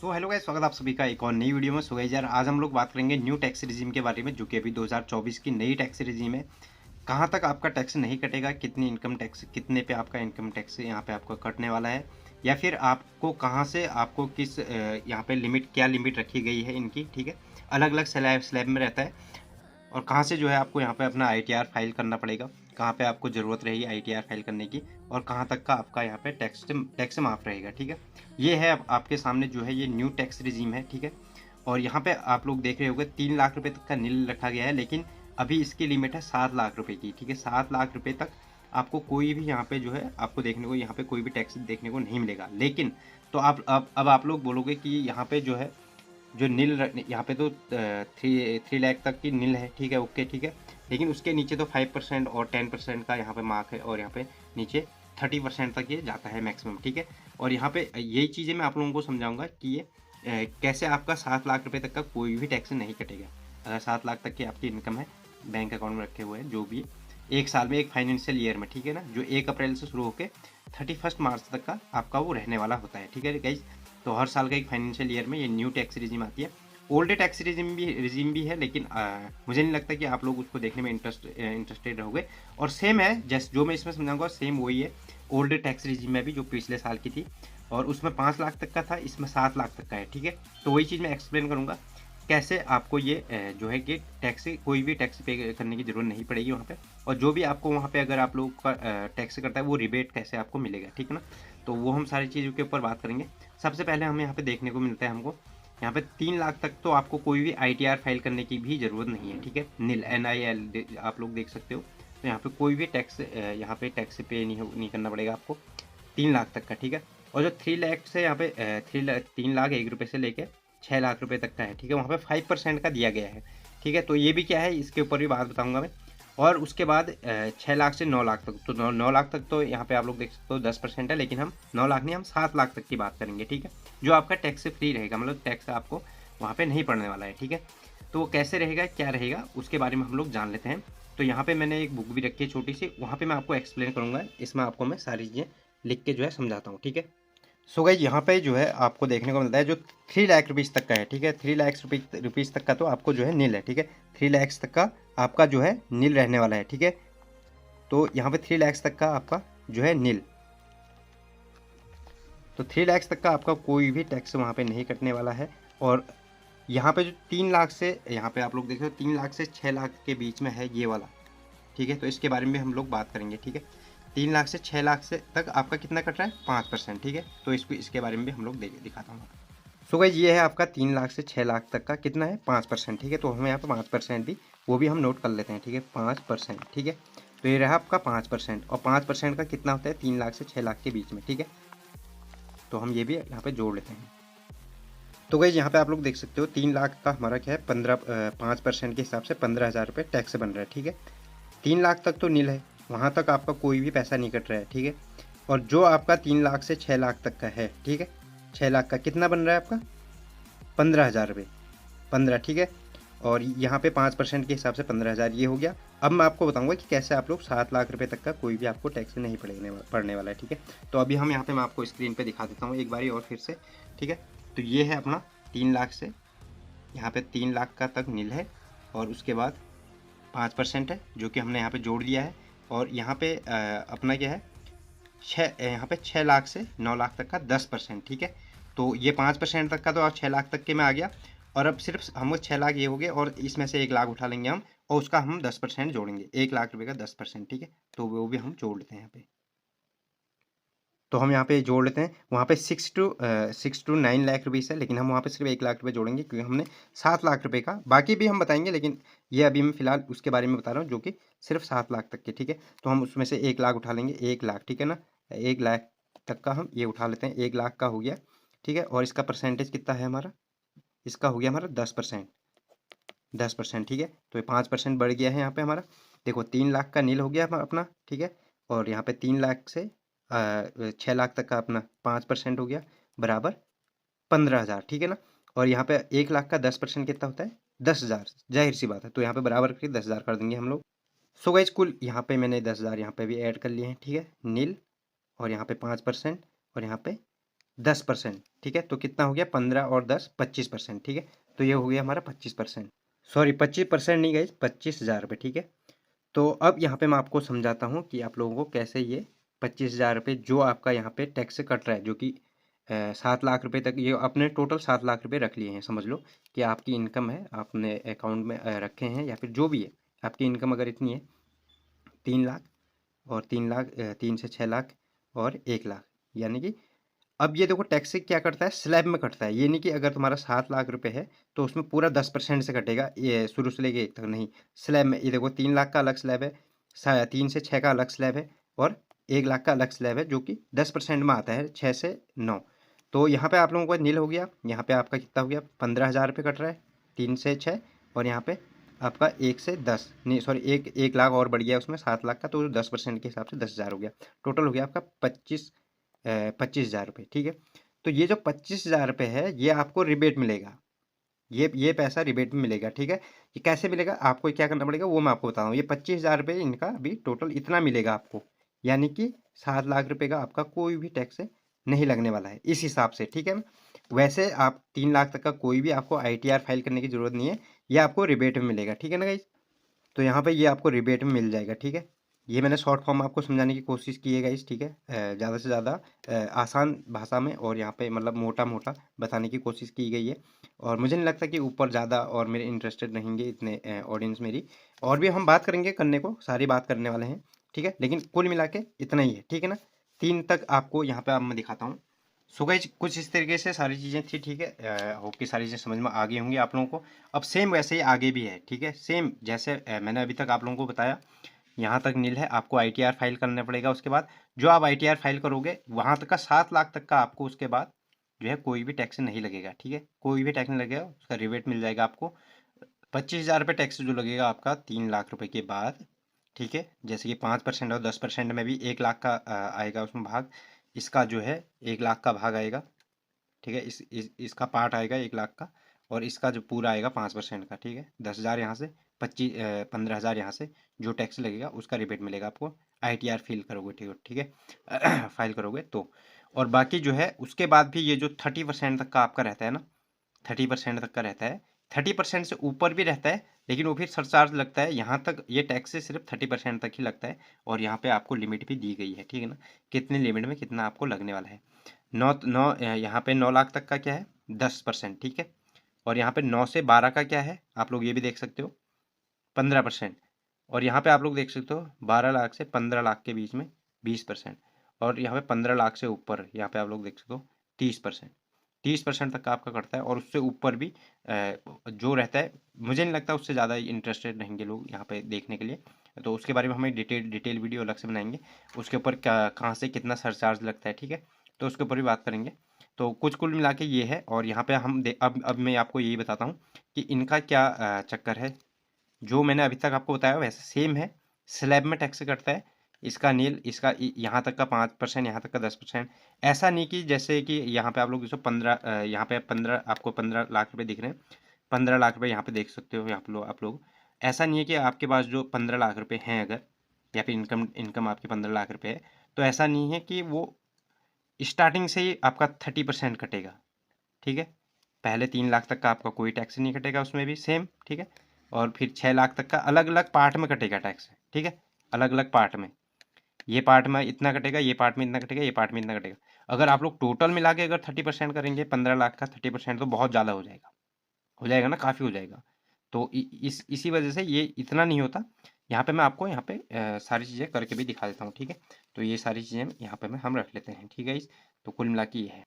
तो hello guys, स्वागत है आप सभी का एक और नई वीडियो में। सो गाइस यार, आज हम लोग बात करेंगे न्यू टैक्स रिजीम के बारे में, जो कि अभी 2024 की नई टैक्स रिजीम है। कहाँ तक आपका टैक्स नहीं कटेगा, कितनी इनकम टैक्स, कितने पे आपका इनकम टैक्स यहाँ पे आपको कटने वाला है, या फिर आपको कहाँ से आपको किस यहाँ पे लिमिट, क्या लिमिट रखी गई है इनकी, ठीक है। अलग अलग स्लैब में रहता है। और कहाँ से जो है आपको यहाँ पे अपना आईटीआर फाइल करना पड़ेगा, कहाँ पे आपको ज़रूरत रहेगी आईटीआर फाइल करने की, और कहाँ तक का आपका यहाँ पे टैक्स माफ रहेगा, ठीक है। ये है आपके सामने जो है ये न्यू टैक्स रिजीम है, ठीक है। और यहाँ पे आप लोग देख रहे होंगे 3 लाख रुपए तक का नील रखा गया है, लेकिन अभी इसकी लिमिट है 7 लाख रुपए की, ठीक है। 7 लाख रुपए तक आपको कोई भी यहाँ पे जो है आपको देखने को, यहाँ पे कोई भी टैक्स देखने को नहीं मिलेगा। लेकिन तो आप अब आप लोग बोलोगे कि यहाँ पे जो है जो नील यहाँ पे तो 3 लाख तक की नील है, ठीक है, ओके, ठीक है। लेकिन उसके नीचे तो 5% और 10% का यहाँ पे मार्क है, और यहाँ पे नीचे 30% तक ये जाता है मैक्सिमम, ठीक है। और यहाँ पे यही चीज़ें मैं आप लोगों को समझाऊंगा कि ये कैसे आपका 7 लाख रुपए तक का कोई भी टैक्स नहीं कटेगा। अगर 7 लाख तक की आपकी इनकम है, बैंक अकाउंट में रखे हुए हैं जो भी, एक साल में, एक फाइनेंशियल ईयर में, ठीक है ना, जो 1 अप्रैल से शुरू होकर 31 मार्च तक का आपका वो रहने वाला होता है, ठीक है गाइज। तो हर साल का एक फाइनेंशियल ईयर में ये न्यू टैक्स रिजीम आती है। ओल्ड टैक्स रिजीम भी है, लेकिन मुझे नहीं लगता कि आप लोग उसको देखने में इंटरेस्टेड रहोगे। और सेम है, जैसे जो मैं इसमें समझाऊंगा सेम वही है ओल्ड टैक्स रिजीम में भी, जो पिछले साल की थी, और उसमें 5 लाख तक का था, इसमें 7 लाख तक का है, ठीक है। तो वही चीज़ मैं एक्सप्लेन करूंगा कैसे आपको ये जो है कि टैक्स, कोई भी टैक्स पे करने की जरूरत नहीं पड़ेगी वहाँ पे। और जो भी आपको वहाँ पे अगर आप लोग का टैक्स करता है, वो रिबेट कैसे आपको मिलेगा, ठीक है ना। तो वो हम सारी चीज़ों के ऊपर बात करेंगे। सबसे पहले हम यहाँ पे देखने को मिलता है हमको यहाँ पे 3 लाख तक तो आपको कोई भी आईटीआर फाइल करने की भी ज़रूरत नहीं है, ठीक है। नील NIL आप लोग देख सकते हो। तो यहाँ पे कोई भी टैक्स यहाँ पे टैक्स पे नहीं करना पड़ेगा आपको 3 लाख तक का, ठीक है। और जो 3 लाख से यहाँ पे 3 लाख 1 रुपये से लेके 6 लाख रुपए तक का है, ठीक है। वहाँ पे 5% का दिया गया है, ठीक है। तो ये भी क्या है, इसके ऊपर भी बात बताऊंगा मैं। और उसके बाद 6 लाख से 9 लाख तक, तो 9 लाख तक तो यहाँ पे आप लोग देख सकते हो 10% है, लेकिन हम 9 लाख नहीं, हम 7 लाख तक की बात करेंगे, ठीक है। जो आपका टैक्स से फ्री रहेगा, मतलब टैक्स आपको वहाँ पे नहीं पड़ने वाला है, ठीक है। तो वो कैसे रहेगा, क्या रहेगा, उसके बारे में हम लोग जान लेते हैं। तो यहाँ पे मैंने एक बुक भी रखी है छोटी सी, वहाँ पे मैं आपको एक्सप्लेन करूँगा, इसमें आपको मैं सारी चीज़ें लिख के जो है समझाता हूँ, ठीक है। सो गाइस, यहाँ पे जो है आपको देखने को मिलता है जो 3 लाख रुपीज़ तक का है, ठीक है। 3 लाख रुपीज़ तक का तो आपको जो है नील है, ठीक है। 3 लाख तक का आपका जो है नील रहने वाला है, ठीक है। तो यहाँ पे 3 लाख तक का आपका जो है नील, तो 3 लाख तक का आपका कोई भी टैक्स वहाँ पे नहीं कटने वाला है। और यहाँ पे जो 3 लाख से, यहाँ पे आप लोग देख रहे हो 3 लाख से 6 लाख के बीच में है ये वाला, ठीक है। तो इसके बारे में हम लोग बात करेंगे, ठीक है। 3 लाख से 6 लाख से तक आपका कितना कट रहा है, 5%, ठीक है। तो इसको, इसके बारे में भी हम लोग दिखाता हूँ। सो गाइस, ये है आपका 3 लाख से 6 लाख तक का कितना है, 5%, ठीक है। तो हमें यहाँ पे 5% भी, वो भी हम नोट कर लेते हैं, ठीक है, 5%, ठीक है। तो ये रहा आपका 5%, और 5% का कितना होता है 3 लाख से 6 लाख के बीच में, ठीक है। तो हम ये भी यहाँ पे जोड़ लेते हैं। तो गाइस, यहाँ पे आप लोग देख सकते हो 3 लाख का हमारा क्या है, 5% के हिसाब से 15,000 रुपये टैक्स बन रहा है, ठीक है। 3 लाख तक तो नील है, वहाँ तक आपका कोई भी पैसा नहीं कट रहा है, ठीक है। और जो आपका 3 लाख से 6 लाख तक का है, ठीक है, 6 लाख का कितना बन रहा है आपका, 15,000 रुपये, 15, ठीक है। और यहाँ पे 5% के हिसाब से 15,000 ये हो गया। अब मैं आपको बताऊंगा कि कैसे आप लोग 7 लाख रुपए तक का कोई भी आपको टैक्स नहीं पड़ने वाला है, ठीक है। तो अभी हम यहाँ पे, मैं आपको स्क्रीन पे दिखा देता हूँ एक बारी और फिर से, ठीक है। तो ये है अपना 3 लाख से, यहाँ पे 3 लाख का तक नील है, और उसके बाद 5% है जो कि हमने यहाँ पे जोड़ दिया है। और यहाँ पे अपना क्या है, यहाँ पे 6 लाख से 9 लाख तक का 10%, ठीक है। तो ये 5% तक का तो आप 6 लाख तक के में आ गया। और अब सिर्फ हम 6 लाख ये हो गए, और इसमें से 1 लाख उठा लेंगे हम, और उसका हम 10% जोड़ेंगे, 1 लाख रुपए का 10%, ठीक है। तो वो भी हम जोड़ लेते हैं यहाँ पे। तो हम यहाँ पे जोड़ लेते हैं, वहाँ पे 6 to 9 लाख रुपीज़ है, लेकिन हम वहाँ पे सिर्फ 1 लाख रुपए जोड़ेंगे, क्योंकि हमने 7 लाख रुपए का, बाकी भी हम बताएंगे, लेकिन ये अभी मैं फिलहाल उसके बारे में बता रहा हूँ जो कि सिर्फ 7 लाख तक के, ठीक है। तो हम उसमें से 1 लाख उठा लेंगे, 1 लाख, ठीक है ना। 1 लाख तक का हम ये उठा लेते हैं, 1 लाख का हो गया, ठीक है। और इसका परसेंटेज कितना है हमारा, इसका हो गया हमारा 10%, 10%, ठीक है। तो ये 5% बढ़ गया है यहाँ पे हमारा। देखो 3 लाख का नील हो गया अपना, ठीक है। और यहाँ पे 3 लाख से 6 लाख तक का अपना 5% हो गया, बराबर 15,000, ठीक है ना। और यहाँ पे 1 लाख का 10% कितना होता है, 10,000, जाहिर सी बात है। तो यहाँ पे बराबर करके 10,000 कर देंगे हम लोग। सो गाइस, कुल यहाँ पे मैंने 10,000 यहाँ पे भी ऐड कर लिए हैं, ठीक है, नील, और यहाँ पे 5%, और यहाँ पे 10%, ठीक है। तो कितना हो गया, 15 और 10 25%, ठीक है। तो ये हो गया हमारा 25%, सॉरी 25% नहीं गई, 25,000 रुपये, ठीक है। तो अब यहाँ पे मैं आपको समझाता हूँ कि आप लोगों को कैसे ये 25,000 रुपये जो आपका यहाँ पे टैक्स से कट रहा है, जो कि 7 लाख रुपए तक, ये आपने टोटल 7 लाख रुपए रख लिए हैं, समझ लो कि आपकी इनकम है, आपने अकाउंट में रखे हैं, या फिर जो भी है आपकी इनकम अगर इतनी है 3 लाख, और 3 लाख, 3 से 6 लाख, और 1 लाख, यानी कि अब ये देखो टैक्स से क्या करता है, स्लैब में कटता है। ये नहीं कि अगर तुम्हारा 7 लाख रुपए है तो उसमें पूरा 10% से कटेगा, ये शुरू से लेके एक तक नहीं, स्लैब में। ये देखो 3 लाख का अलग स्लैब है, 3 से 6 का अलग स्लैब है, और 1 लाख का अलग स्लैब है, जो कि 10% में आता है, 6 से 9। तो यहाँ पे आप लोगों को नील हो गया, यहाँ पे आपका कितना हो गया, 15,000 रुपये कट रहा है 3 से 6, और यहाँ पे आपका 1 से 10, नहीं सॉरी, 1 लाख और बढ़ गया उसमें, 7 लाख का, तो 10% के हिसाब से 10,000 हो गया। टोटल हो गया आपका 25,000 रुपये, ठीक है। तो ये जो 25,000 रुपये है, ये आपको रिबेट मिलेगा, ये पैसा रिबेट में मिलेगा, ठीक है। ये कैसे मिलेगा, आपको क्या करना पड़ेगा वो मैं आपको बता रहा हूँ। ये 25,000 रुपये इनका अभी टोटल इतना मिलेगा आपको, यानी कि 7 लाख रुपये का आपका कोई भी टैक्स नहीं लगने वाला है इस हिसाब से, ठीक है ना। वैसे आप 3 लाख तक का कोई भी आपको ITR फाइल करने की जरूरत नहीं है, ये आपको रिबेट में मिलेगा, ठीक है ना गाइस। तो यहाँ पे ये आपको रिबेट में मिल जाएगा, ठीक है। ये मैंने शॉर्ट फॉर्म आपको समझाने की कोशिश की है गाइस, ठीक है। ज़्यादा से ज़्यादा आसान भाषा में, और यहाँ पे मतलब मोटा मोटा बताने की कोशिश की गई है। और मुझे नहीं लगता कि ऊपर ज़्यादा और मेरे इंटरेस्टेड रहेंगे इतने ऑडियंस मेरी, और भी हम बात करेंगे, करने को सारी बात करने वाले हैं, ठीक है। लेकिन कुल मिला के इतना ही है, ठीक है ना। 3 तक आपको यहाँ पे अब मैं दिखाता हूँ। सो गाइस कुछ इस तरीके से सारी चीज़ें थी, ठीक है। होप कि सारी चीज़ें समझ में आ गई होंगी आप लोगों को। अब सेम वैसे ही आगे भी है, ठीक है। सेम जैसे मैंने अभी तक आप लोगों को बताया, यहाँ तक नील है, आपको ITR फाइल करना पड़ेगा। उसके बाद जो आप ITR फाइल करोगे वहाँ तक का 7 लाख तक का आपको उसके बाद जो है कोई भी टैक्स नहीं लगेगा, ठीक है। कोई भी टैक्स नहीं लगेगा, उसका रिबेट मिल जाएगा आपको। 25,000 रुपये टैक्स जो लगेगा आपका 3 लाख रुपए के बाद, ठीक है। जैसे कि 5% और 10% में भी 1 लाख का आएगा उसमें भाग, इसका जो है 1 लाख का भाग आएगा, ठीक है। इसका पार्ट आएगा 1 लाख का, और इसका जो पूरा आएगा 5% का, ठीक है। 10,000 यहाँ से, 15,000 यहाँ से, जो टैक्स लगेगा उसका रिबेट मिलेगा आपको। ITR फिल करोगे, ठीक है, ठीक है। फाइल करोगे तो। और बाकी जो है उसके बाद भी ये जो 30% तक का आपका रहता है ना, 30% तक का रहता है, 30% से ऊपर भी रहता है, लेकिन वो फिर सरचार्ज लगता है। यहाँ तक ये टैक्स से सिर्फ 30% तक ही लगता है, और यहाँ पे आपको लिमिट भी दी गई है, ठीक है ना, कितने लिमिट में कितना आपको लगने वाला है। नौ नौ यहाँ पे 9 लाख तक का क्या है, 10%, ठीक है। और यहाँ पे 9 से 12 का क्या है, आप लोग ये भी देख सकते हो, 15%। और यहाँ पे आप लोग देख सकते हो 12 लाख से 15 लाख के बीच में 20%। और यहाँ पे 15 लाख से ऊपर यहाँ पे आप लोग देख सकते हो 30%। 30% तक का आपका कटता है, और उससे ऊपर भी जो रहता है, मुझे नहीं लगता उससे ज़्यादा इंटरेस्टेड रहेंगे लोग यहाँ पे देखने के लिए। तो उसके बारे में हम डिटेल वीडियो अलग से बनाएंगे, उसके ऊपर क्या कहाँ से कितना सरचार्ज लगता है, ठीक है। तो उसके ऊपर भी बात करेंगे। तो कुछ कुल मिला के ये है। और यहाँ पे हम अब मैं आपको यही बताता हूँ कि इनका क्या चक्कर है। जो मैंने अभी तक आपको बताया वैसे सेम है, स्लैब में टैक्स कटता है। इसका नील, इसका यहाँ तक का 5%, यहाँ तक का 10%। ऐसा नहीं कि जैसे कि यहाँ पे आप लोग 15, यहाँ पे 15, आपको 15 लाख रुपए दिख रहे हैं, 15 लाख रुपए यहाँ पे देख सकते हो, यहाँ पे आप लोग। ऐसा नहीं है कि आपके पास जो 15 लाख रुपए हैं अगर, या फिर इनकम इनकम आपकी 15 लाख रुपए है, तो ऐसा नहीं है कि वो स्टार्टिंग से ही आपका 30% कटेगा, ठीक है। पहले 3 लाख तक का आपका कोई टैक्स नहीं कटेगा, उसमें भी सेम, ठीक है। और फिर 6 लाख तक का अलग अलग पार्ट में कटेगा टैक्स, ठीक है। अलग अलग पार्ट में, ये पार्ट में इतना कटेगा, ये पार्ट में इतना कटेगा, ये पार्ट में इतना कटेगा। अगर आप लोग टोटल मिला के अगर 30% करेंगे, 15 लाख का 30% तो बहुत ज़्यादा हो जाएगा ना, काफ़ी हो जाएगा। तो इसी वजह से ये इतना नहीं होता। यहाँ पे मैं आपको यहाँ पे सारी चीज़ें करके भी दिखा देता हूँ, ठीक है। तो ये सारी चीज़ें यहाँ पे हम रख लेते हैं, ठीक है। तो कुल मिला के ये है।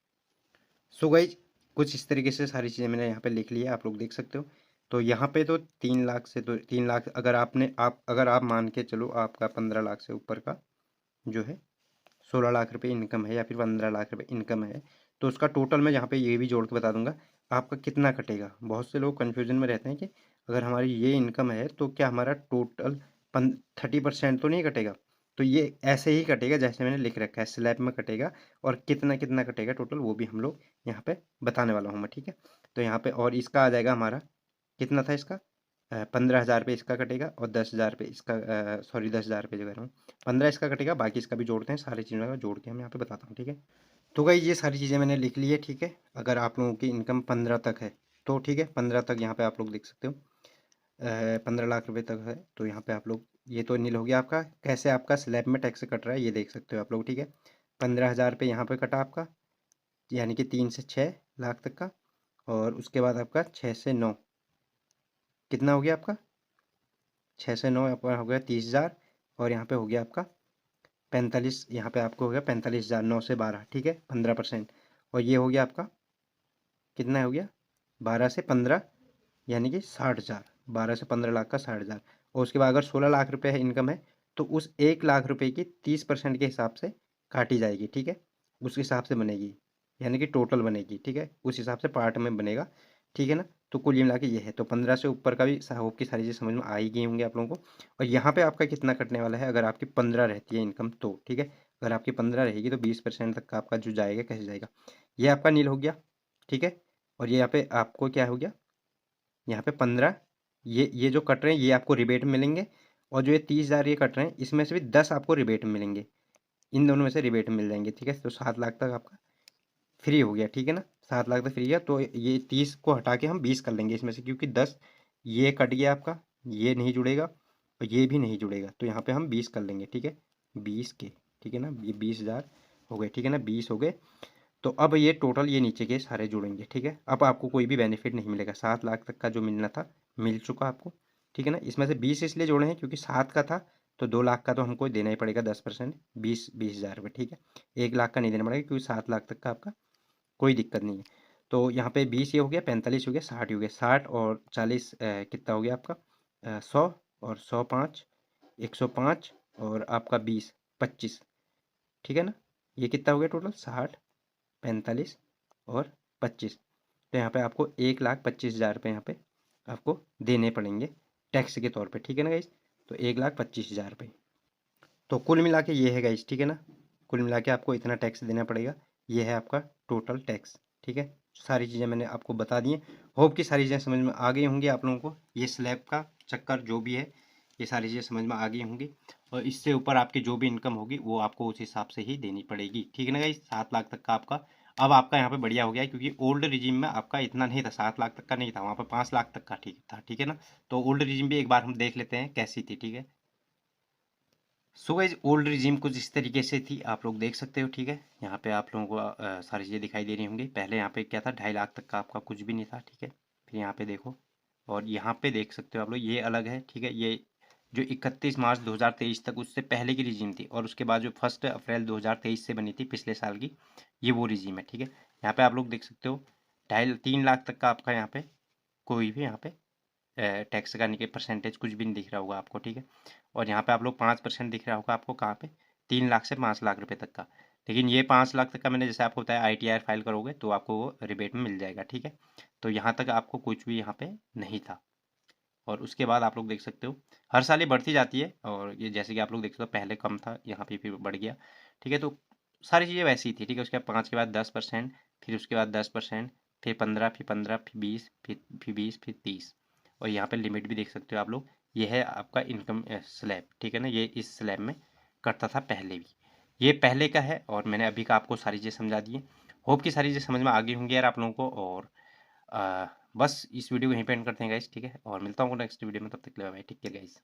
सो गाइज कुछ इस तरीके से सारी चीज़ें मैंने यहाँ पे लिख लिया, आप लोग देख सकते हो। तो यहाँ पे तो 3 लाख से, तो 3 लाख अगर अगर आप मान के चलो, आपका 15 लाख से ऊपर का जो है 16 लाख रुपए इनकम है, या फिर 15 लाख रुपए इनकम है, तो उसका टोटल मैं यहाँ पे ये भी जोड़ के बता दूंगा आपका कितना कटेगा। बहुत से लोग कन्फ्यूजन में रहते हैं कि अगर हमारी ये इनकम है तो क्या हमारा टोटल 30% तो नहीं कटेगा। तो ये ऐसे ही कटेगा जैसे मैंने लिख रखा है, स्लैब में कटेगा, और कितना कितना कटेगा टोटल वो भी हम लोग यहाँ पे बताने वाला हूँ मैं, ठीक है। तो यहाँ पे और इसका आ जाएगा हमारा, कितना था इसका, 15,000 रुपये इसका कटेगा, और 10,000 रुपये इसका, सॉरी 10,000 रुपये जो कह रहा हूँ, 15 इसका कटेगा, बाकी इसका भी जोड़ते हैं, सारी चीज़ों का जोड़ के हम यहाँ पे बताता हूँ, ठीक है। तो गाइस ये सारी चीज़ें मैंने लिख ली है, ठीक है। अगर आप लोगों की इनकम 15 तक है तो ठीक है, 15 तक यहाँ पे आप लोग देख सकते हो 15 लाख रुपए तक है तो यहाँ पे आप लोग, ये तो नील हो गया आपका। कैसे आपका स्लैब में टैक्स कट रहा है ये देख सकते हो आप लोग, ठीक है। 15,000 रुपये यहाँ पे कटा आपका, यानी कि 3 से 6 लाख तक का। और उसके बाद आपका 6 से 9 कितना हो गया आपका, 6 से 9 आपका हो गया 30,000। और यहाँ पे हो गया आपका 45, यहाँ पे आपको हो गया 45,000, 9 से 12, ठीक है, 15%। और ये हो गया आपका कितना हो गया, 12 से 15, यानी कि 60,000। 12 से 15 लाख का 60,000। और उसके बाद अगर 16 लाख रुपए है इनकम है तो उस 1 लाख रुपए की 30% के हिसाब से काटी जाएगी, ठीक है। उस हिसाब से बनेगी, यानी कि टोटल बनेगी, ठीक है, उस हिसाब से पार्ट में बनेगा, ठीक है ना। तो कुल मिला के ये है। तो 15 से ऊपर का भी होप की सारी चीज़ समझ में आ ही गई होंगी आप लोगों को। और यहाँ पे आपका कितना कटने वाला है अगर आपकी 15 रहती है इनकम तो, ठीक है। अगर आपकी 15 रहेगी तो 20% तक का आपका जो जाएगा कैसे जाएगा, ये आपका नील हो गया, ठीक है। और ये यहाँ पे आपको क्या हो गया, यहाँ पे 15, ये जो कट रहे हैं ये आपको रिबेट में मिलेंगे। और जो ये 30,000 ये कट रहे हैं इसमें से भी 10 आपको रिबेट में मिलेंगे, इन दोनों में से रिबेट में मिल जाएंगे, ठीक है। तो 7 लाख तक आपका फ्री हो गया, ठीक है ना। 7 लाख तक फ्री है तो ये 30 को हटा के हम 20 कर लेंगे इसमें से, क्योंकि 10 ये कट गया आपका, ये नहीं जुड़ेगा और ये भी नहीं जुड़ेगा, तो यहाँ पे हम 20 कर लेंगे, ठीक है, 20 के, ठीक है ना। ये 20,000 हो गए, ठीक है ना, 20 हो गए। तो अब ये टोटल ये नीचे के सारे जुड़ेंगे, ठीक है। अब आपको कोई भी बेनिफिट नहीं मिलेगा, 7 लाख तक का जो मिलना था मिल चुका आपको, ठीक है ना। इसमें से 20 इसलिए जोड़े हैं क्योंकि 7 का था तो 2 लाख का तो हमको देना ही पड़ेगा 10%, 20,000 रुपये, ठीक है। 1 लाख का नहीं देना पड़ेगा क्योंकि 7 लाख तक का आपका कोई दिक्कत नहीं है। तो यहाँ पे 20 ये हो गया, 45 हो गया, 60 हो गया, 60 और 40 कितना हो गया आपका 100, और 105, 105 और आपका 20, 25, ठीक है ना। ये कितना हो गया टोटल, 60, 45 और 25। तो यहाँ पे आपको 1,25,000 रुपये यहाँ पे आपको देने पड़ेंगे टैक्स के तौर पे, ठीक है ना गाइस। तो 1,25,000 रुपये, तो कुल मिला के ये है गाइस, ठीक है ना। कुल मिला के आपको इतना टैक्स देना पड़ेगा, ये है आपका टोटल टैक्स, ठीक है। सारी चीज़ें मैंने आपको बता दी हैं। होप कि सारी चीज़ें समझ में आ गई होंगी आप लोगों को। ये स्लैब का चक्कर जो भी है ये सारी चीज़ें समझ में आ गई होंगी। और इससे ऊपर आपकी जो भी इनकम होगी वो आपको उस हिसाब से ही देनी पड़ेगी, ठीक है ना गाइस। 7 लाख तक का आपका अब आपका यहाँ पे बढ़िया हो गया है, क्योंकि ओल्ड रिजीम में आपका इतना नहीं था, 7 लाख तक का नहीं था, वहाँ पे 5 लाख तक का ठीक था, ठीक है ना। तो ओल्ड रिजीम भी एक बार हम देख लेते हैं कैसी थी, ठीक है। सो गाइज ओल्ड रिजीम कुछ इस तरीके से थी, आप लोग देख सकते हो, ठीक है। यहाँ पे आप लोगों को सारी चीज़ें दिखाई दे रही होंगी। पहले यहाँ पे क्या था, 2.5 लाख तक का आपका कुछ भी नहीं था, ठीक है। फिर यहाँ पे देखो, और यहाँ पे देख सकते हो आप लोग, ये अलग है, ठीक है। ये जो 31 मार्च 2023 तक उससे पहले की रिजीम थी, और उसके बाद जो 1 अप्रैल 2023 से बनी थी पिछले साल की, ये वो रिजीम है, ठीक है। यहाँ पे आप लोग देख सकते हो 2.5 3 लाख तक का आपका यहाँ पे कोई भी यहाँ पे टैक्स का नहीं, परसेंटेज कुछ भी नहीं दिख रहा होगा आपको, ठीक है। और यहाँ पे आप लोग 5% दिख रहा होगा आपको, कहाँ पे, 3 लाख से 5 लाख रुपए तक का। लेकिन ये 5 लाख तक का मैंने जैसे आपको बताया ITR फाइल करोगे तो आपको वो रिबेट में मिल जाएगा, ठीक है। तो यहाँ तक आपको कुछ भी यहाँ पे नहीं था। और उसके बाद आप लोग देख सकते हो हर साल ये बढ़ती जाती है, और ये जैसे कि आप लोग देख सकते हो पहले कम था, यहाँ पे फिर बढ़ गया, ठीक है। तो सारी चीज़ें वैसी ही थी, ठीक है। उसके बाद 5 के बाद 10%, फिर उसके बाद 10%, फिर 15, फिर 15, फिर 20, फिर 20, फिर 30। और यहाँ पे लिमिट भी देख सकते हो आप लोग, ये है आपका इनकम स्लैब, ठीक है ना। ये इस स्लैब में करता था पहले भी, ये पहले का है। और मैंने अभी का आपको सारी चीज़ें समझा दी है। होप कि सारी चीज़ें समझ में आ गई होंगी यार आप लोगों को। और बस इस वीडियो को यहीं पे एंड करते हैं गाइस, ठीक है। और मिलता हूँ नेक्स्ट वीडियो में, तब तक के लिए बाय, टेक केयर गाइस।